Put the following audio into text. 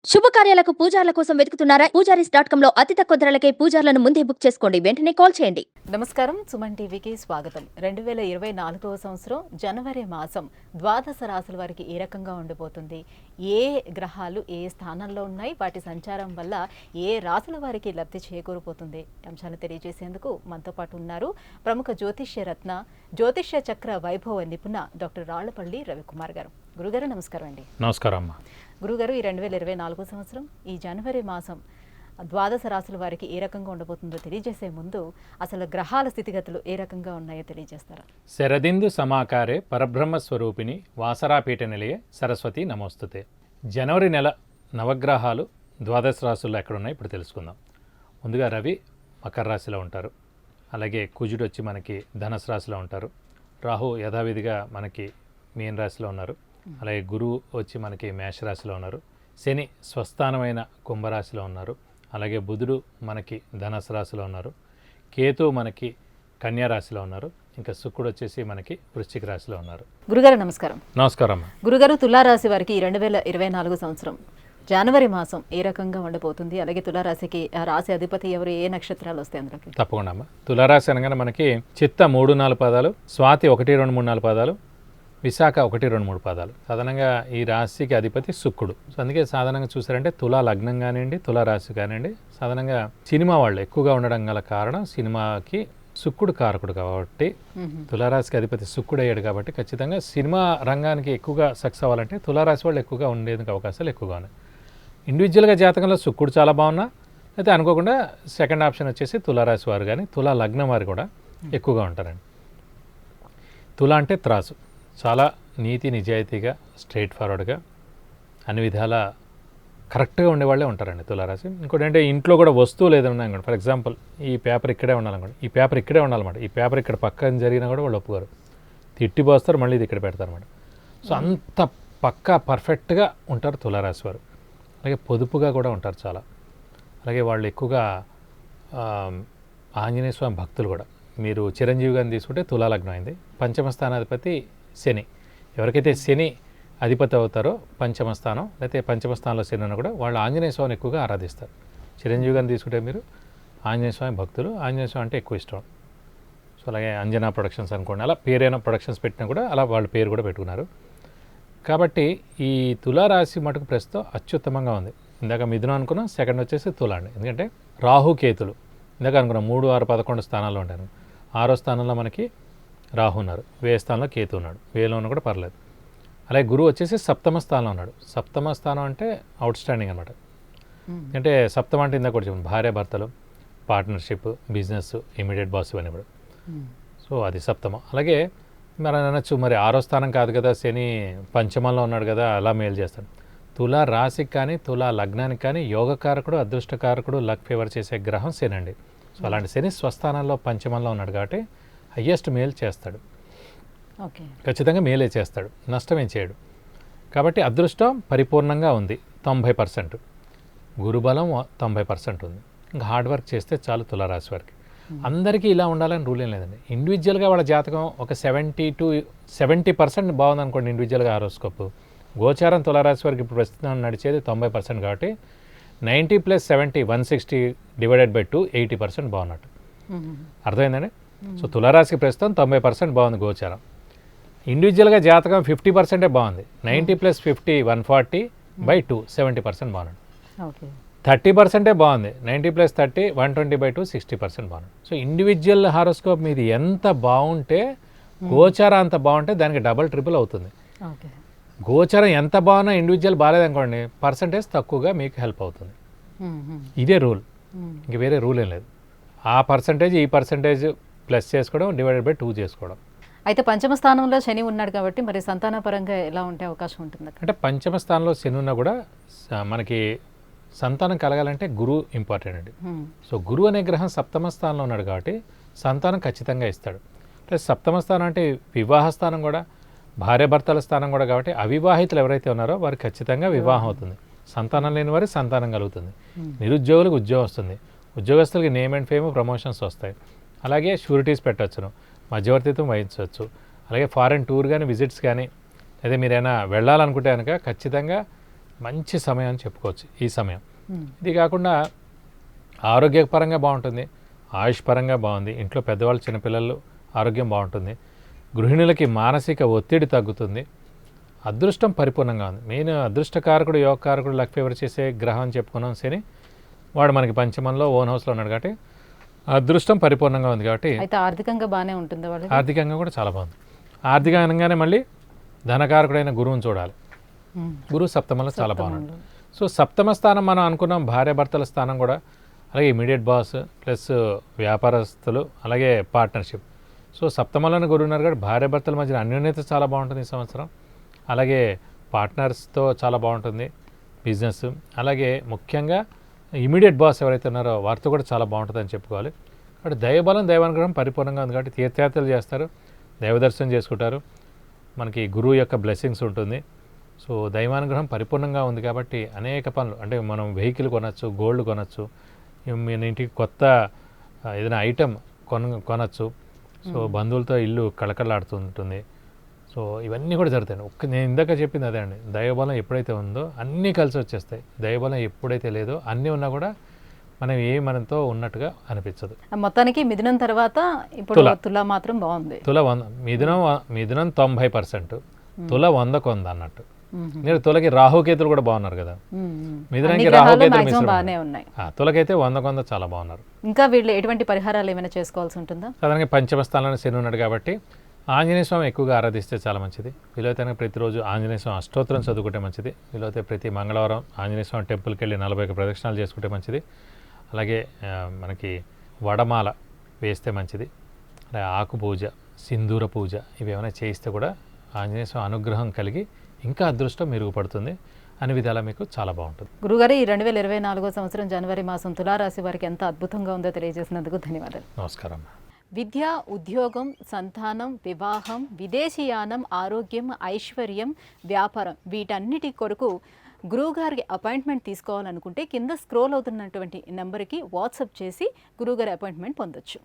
శుభకార్యాలకు పూజార్ల కోసం వెతుకుతున్నారా? పూజారీస్.com లో అతి తక్కువ ధరలకే పూజార్లను ముందే బుక్ చేసుకోండి. వెంటనే కాల్ చేయండి. నమస్కారం, సుమన్ టీవీకి స్వాగతం. 2024వ సంవత్సరం జనవరి మాసం ద్వాదశ రాశుల వారికి ఏ రకంగా ఉండిపోతుంది, ఏ గ్రహాలు ఏ స్థానంలో ఉన్నాయి, వాటి సంచారం వల్ల ఏ రాశుల వారికి లబ్ధి చేకూరిపోతుంది అంశాలు తెలియజేసేందుకు మనతో పాటు ఉన్నారు ప్రముఖ జ్యోతిష్య రత్న జ్యోతిష్య చక్ర వైభవ నిపుణ డాక్టర్ రాళ్లపల్లి రవికుమార్ గారు. గురుగారు నమస్కారం అండి. నమస్కారం అమ్మా. గురుగారు, ఈ 2024 సంవత్సరం ఈ జనవరి మాసం ద్వాదశ రాశుల వారికి ఏ రకంగా ఉండబోతుందో తెలియజేసే ముందు అసలు గ్రహాల స్థితిగతులు ఏ రకంగా ఉన్నాయో తెలియజేస్తారా? శరదిందు సమాకారే పరబ్రహ్మ స్వరూపిణి వాసరాపీఠ నిలయే సరస్వతి నమోస్తుతే. జనవరి నెల నవగ్రహాలు ద్వాదశ రాశుల్లో ఎక్కడున్నాయి ఇప్పుడు తెలుసుకుందాం. ముందుగా రవి మకర రాశిలో ఉంటారు, అలాగే కుజుడు వచ్చి మనకి ధనుసు రాశిలో ఉంటారు, రాహు యథావిధిగా మనకి మీన రాశిలో ఉన్నారు, అలాగే గురువు వచ్చి మనకి మేషరాశిలో ఉన్నారు, శని స్వస్థానమైన కుంభరాశిలో ఉన్నారు, అలాగే బుధుడు మనకి ధనుసు రాశిలో ఉన్నారు, కేతు మనకి కన్యా రాశిలో ఉన్నారు, ఇంకా శుక్రుడు వచ్చేసి మనకి వృశ్చిక రాశిలో ఉన్నారు. గురుగారు నమస్కారం. నమస్కారం అమ్మా. గురుగారు, తులారాశి వారికి ఈ 2024 సంవత్సరం జనవరి మాసం ఏ రకంగా ఉండబోతుంది, అలాగే తులారాశికి ఆ రాశి అధిపతి ఎవరు, ఏ నక్షత్రాలు వస్తాయి అందులోకి? తప్పకుండా అమ్మా. తులారాశి అనగానే మనకి చిత్త 3-4 పాదాలు, స్వాతి 1-2-3-4 పాదాలు, విశాఖ 1-2-3 పాదాలు. సాధారణంగా ఈ రాశికి అధిపతి శుక్రుడు. సో అందుకే సాధారణంగా చూసారంటే తులా లగ్నం కానివ్వండి, తులారాశి కానివ్వండి, సాధారణంగా సినిమా వాళ్ళు ఎక్కువగా ఉండడం గల కారణం సినిమాకి శుక్రుడు కారకుడు కాబట్టి, తులారాశికి అధిపతి శుక్రుడు అయ్యాడు కాబట్టి ఖచ్చితంగా సినిమా రంగానికి ఎక్కువగా సక్సెస్ అవ్వాలంటే తులారాశి వాళ్ళు ఎక్కువగా ఉండేందుకు అవకాశాలు ఎక్కువగా ఉన్నాయి. ఇండివిజువల్గా జాతకంలో శుక్రుడు చాలా బాగున్నా, అయితే అనుకోకుండా సెకండ్ ఆప్షన్ వచ్చేసి తులారాశి వారు కానీ తులా లగ్నం వారు కూడా ఎక్కువగా ఉంటారండి. తులా అంటే త్రాసు, చాలా నీతి నిజాయితీగా స్ట్రైట్ ఫార్వర్డ్గా అన్ని విధాల కరెక్ట్గా ఉండేవాళ్ళే ఉంటారండి తులారాశి. ఇంకోటి అంటే ఇంట్లో కూడా వస్తువులు ఏదైనా అనుకోండి, ఫర్ ఎగ్జాంపుల్ ఈ పేపర్ ఇక్కడే ఉండాలనుకోండి, ఈ పేపర్ ఇక్కడే ఉండాలన్నమాట, ఈ పేపర్ ఇక్కడ పక్కన జరిగినా కూడా వాళ్ళు ఒప్పుకోరు, తిట్టిపోస్తారు, మళ్ళీ ఇది ఇక్కడ పెడతారన్నమాట. సో అంత పక్కా పర్ఫెక్ట్గా ఉంటారు తులారాశి వారు. అలాగే పొదుపుగా కూడా ఉంటారు చాలా. అలాగే వాళ్ళు ఎక్కువగా ఆంజనేయ స్వామి భక్తులు కూడా. మీరు చిరంజీవి గారిని తీసుకుంటే తులాలగ్నం అయింది, పంచమ స్థానాధిపతి శని. ఎవరికైతే శని అధిపతి అవుతారో పంచమ స్థానం, లేకపోతే పంచమ స్థానంలో శని అని కూడా వాళ్ళు ఆంజనేయ స్వామిని ఎక్కువగా ఆరాధిస్తారు. చిరంజీవి గారిని తీసుకుంటే మీరు ఆంజనేయ స్వామి భక్తులు, ఆంజనేయ స్వామి అంటే ఎక్కువ ఇష్టం. సో అలాగే అంజనా ప్రొడక్షన్స్ అనుకోండి, అలా పేరైన ప్రొడక్షన్స్ పెట్టినా కూడా అలా వాళ్ళ పేరు కూడా పెట్టుకున్నారు. కాబట్టి ఈ తులారాశి మటుకు ప్రస్తుతం అత్యుత్తమంగా ఉంది. ఇందాక మిథునం అనుకున్నాం, సెకండ్ వచ్చేసి తులా అండి. ఎందుకంటే రాహు కేతులు ఇందాక అనుకున్నాం 3, 6, 11 స్థానాల్లో ఉంటారు. 6వ స్థానంలో మనకి రాహు ఉన్నారు, వ్యయ స్థానంలో కేతు ఉన్నాడు, వ్యయలో ఉన్న కూడా పర్లేదు. అలాగే గురువు వచ్చేసి సప్తమ స్థానంలో ఉన్నాడు. సప్తమ స్థానం అంటే అవుట్ స్టాండింగ్ అనమాట. అంటే సప్తమ అంటే ఇందాక కూడా చెప్పండి, భార్య భర్తలు, పార్ట్నర్షిప్, బిజినెస్, ఇమీడియట్ బాస్ ఇవన్నీ కూడా. సో అది సప్తమం. అలాగే మరి అనొచ్చు, మరి 6వ స్థానం కాదు కదా, శని పంచమంలో ఉన్నాడు కదా, అలా మేలు చేస్తాడు. తులా రాశికి కానీ తులా లగ్నానికి కానీ యోగకారకుడు, అదృష్టకారకుడు, లక్ ఫేవర్ చేసే గ్రహం శని అండి. సో అలాంటి శని స్వస్థానంలో పంచమంలో ఉన్నాడు కాబట్టి హయ్యెస్ట్ మేలు చేస్తాడు. ఓకే, ఖచ్చితంగా మేలే చేస్తాడు, నష్టమేం చేయడు. కాబట్టి అదృష్టం పరిపూర్ణంగా ఉంది 90%, గురుబలం 90% ఉంది. ఇంకా హార్డ్ వర్క్ చేస్తే చాలు తులారాశి వారికి. అందరికీ ఇలా ఉండాలని రూల్ ఏం లేదండి. ఇండివిజువల్గా వాళ్ళ జాతకం ఒక 70% బాగుంది అనుకోండి ఇండివిజువల్గా హారోస్కోప్. గోచారం తులారాశి వారికి ఇప్పుడు ప్రస్తుతం నడిచేది 90% కాబట్టి 90+70 160 / 2 80% బాగున్నట్టు. అర్థమైందండి? సో తులారాశికి ప్రస్తుతం 90% బాగుంది గోచారం. ఇండివిజువల్గా జాతకం 50% బాగుంది. 90+50 140/2 70% బాగున్నాడు. 30% బాగుంది. 90+30 120/2 60% బాగున్నాడు. సో ఇండివిజువల్ హారోస్కోప్ మీది ఎంత బాగుంటే గోచారం అంత బాగుంటే దానికి డబల్ ట్రిపుల్ అవుతుంది. గోచారం ఎంత బాగున్నా ఇండివిజువల్ బాగాలేదనుకోండి, పర్సంటేజ్ తక్కువగా మీకు హెల్ప్ అవుతుంది. ఇదే రూల్, ఇంక వేరే రూల్ ఏం లేదు. ఆ పర్సంటేజ్ ఈ పర్సంటేజ్ ప్లస్ చేసుకోవడం, /2 చేసుకోవడం. అయితే పంచమ స్థానంలో శని ఉన్నాడు కాబట్టి మరి సంతాన పరంగా ఎలా ఉంటే అవకాశం ఉంటుంది? అంటే పంచమ స్థానంలో శని ఉన్నా కూడా మనకి సంతానం కలగాలంటే గురువు ఇంపార్టెంట్ అండి. సో గురువు అనే గ్రహం సప్తమ స్థానంలో ఉన్నాడు కాబట్టి సంతానం ఖచ్చితంగా ఇస్తాడు. ప్లస్ సప్తమ స్థానం అంటే వివాహ స్థానం కూడా, భార్యాభర్తల స్థానం కూడా కాబట్టి అవివాహితులు ఎవరైతే ఉన్నారో వారికి ఖచ్చితంగా వివాహం అవుతుంది. సంతానం లేని వారికి సంతానం కలుగుతుంది. నిరుద్యోగులకు ఉద్యోగం వస్తుంది. ఉద్యోగస్తులకి నేమ్ అండ్ ఫేమ్, ప్రమోషన్స్ వస్తాయి. అలాగే షూరిటీస్ పెట్టవచ్చును, మధ్యవర్తిత్వం వహించవచ్చు. అలాగే ఫారెన్ టూర్ కానీ, విజిట్స్ కానీ, అదే మీరైనా వెళ్ళాలనుకుంటే కనుక ఖచ్చితంగా మంచి సమయం అని చెప్పుకోవచ్చు ఈ సమయం. ఇది కాకుండా ఆరోగ్యపరంగా బాగుంటుంది, ఆయుష్ పరంగా బాగుంది, ఇంట్లో పెద్దవాళ్ళు చిన్నపిల్లలు ఆరోగ్యం బాగుంటుంది, గృహిణులకి మానసిక ఒత్తిడి తగ్గుతుంది, అదృష్టం పరిపూర్ణంగా ఉంది. మెయిన్ అదృష్టకారకుడు యోగకారకుడు లక్ ఫేవర్ చేసే గ్రహం అని చెప్పుకున్నాం శని, వాడు మనకి పంచమంలో ఓన్ హౌస్లో ఉన్నాడు కాబట్టి అదృష్టం పరిపూర్ణంగా ఉంది కాబట్టి అయితే ఆర్థికంగా బాగానే ఉంటుంది వాళ్ళకి. ఆర్థికంగా కూడా చాలా బాగుంది. ఆర్థికంగానే మళ్ళీ ధనకారకుడైన గురువుని చూడాలి. గురువు సప్తమంలో చాలా బాగున్నాడు. సో సప్తమ స్థానం మనం అనుకున్నాం భార్యాభర్తల స్థానం కూడా, అలాగే ఇమీడియట్ బాస్ ప్లస్ వ్యాపారస్తులు, అలాగే పార్ట్నర్షిప్. సో సప్తమంలోనే గురువు ఉన్నారు కాబట్టి భార్యాభర్తల మధ్య అన్యోన్యత చాలా బాగుంటుంది ఈ సంవత్సరం. అలాగే పార్ట్నర్స్తో చాలా బాగుంటుంది బిజినెస్. అలాగే ముఖ్యంగా ఇమీడియట్ బాస్ ఎవరైతే ఉన్నారో వారితో కూడా చాలా బాగుంటుందని చెప్పుకోవాలి. కాబట్టి దైవబలం దైవానుగ్రహం పరిపూర్ణంగా ఉంది కాబట్టి తీర్థయాత్రలు చేస్తారు, దైవ దర్శనం చేసుకుంటారు, మనకి గురువు యొక్క బ్లెస్సింగ్స్ ఉంటుంది. సో దైవానుగ్రహం పరిపూర్ణంగా ఉంది కాబట్టి అనేక పనులు, అంటే మనం వెహికల్ కొనచ్చు, గోల్డ్ కొనచ్చు, మన ఇంటికి కొత్త ఏదైనా ఐటెం కొనచ్చు. సో బంధువులతో ఇల్లు కళకళలాడుతుంటుంది. సో ఇవన్నీ కూడా జరుగుతాయి. నేను ఇందాక చెప్పింది అదే అండి, దైవబలం ఎప్పుడైతే ఉందో అన్నీ కలిసి వచ్చేస్తాయి. దైవబలం ఎప్పుడైతే లేదో అన్నీ ఉన్నా కూడా మనం మనతో ఉన్నట్టుగా అనిపించదు. మొత్తానికి మిథునం తర్వాత ఇప్పుడు తుల మాత్రం బాగుంది. తుల 100, మిథునం 90%, తుల 100కు ఉంది అన్నట్టు. మీరు తులకి రాహుకేతులు కూడా బాగున్నారు కదా, మిథునానికి రాహుకేతులు బాగానే ఉన్నాయి, తులకైతే 100 చాలా బాగున్నారు. ఇంకా వీళ్ళు ఎటువంటి పరిహారాలు ఏమైనా చేసుకోవాల్సి ఉంటుందా? సాధారణంగా పంచమ స్థానంలో శని ఉన్నాడు కాబట్టి ఆంజనేయ స్వామి ఎక్కువగా ఆరాధిస్తే చాలా మంచిది. వీలైతే ప్రతిరోజు ఆంజనేయ స్వామి అష్టోత్తరం చదువుకుంటే మంచిది. వీలైతే ప్రతి మంగళవారం ఆంజనేయ స్వామి టెంపుల్కి వెళ్ళి 41 ప్రదక్షిణాలు చేసుకుంటే మంచిది. అలాగే మనకి వడమాల వేస్తే మంచిది. అలాగే ఆకు పూజ, సింధూర పూజ ఇవి ఏమైనా చేయిస్తే కూడా ఆంజనేయ స్వామి అనుగ్రహం కలిగి ఇంకా అదృష్టం మెరుగుపడుతుంది. అన్ని విధాలా మీకు చాలా బాగుంటుంది. గురుగారు, ఈ 2024 సంవత్సరం జనవరి మాసం తులారాశి వారికి ఎంత అద్భుతంగా ఉందో తెలియజేసినందుకు ధన్యవాదాలు. నమస్కారం. విద్య, ఉద్యోగం, సంతానం, వివాహం, విదేశీయానం, ఆరోగ్యం, ఐశ్వర్యం, వ్యాపారం వీటన్నిటి కొరకు గురువుగారికి అపాయింట్మెంట్ తీసుకోవాలనుకుంటే కింద స్క్రోల్ అవుతున్నటువంటి నెంబర్కి వాట్సాప్ చేసి గురువుగారి అపాయింట్మెంట్ పొందొచ్చు.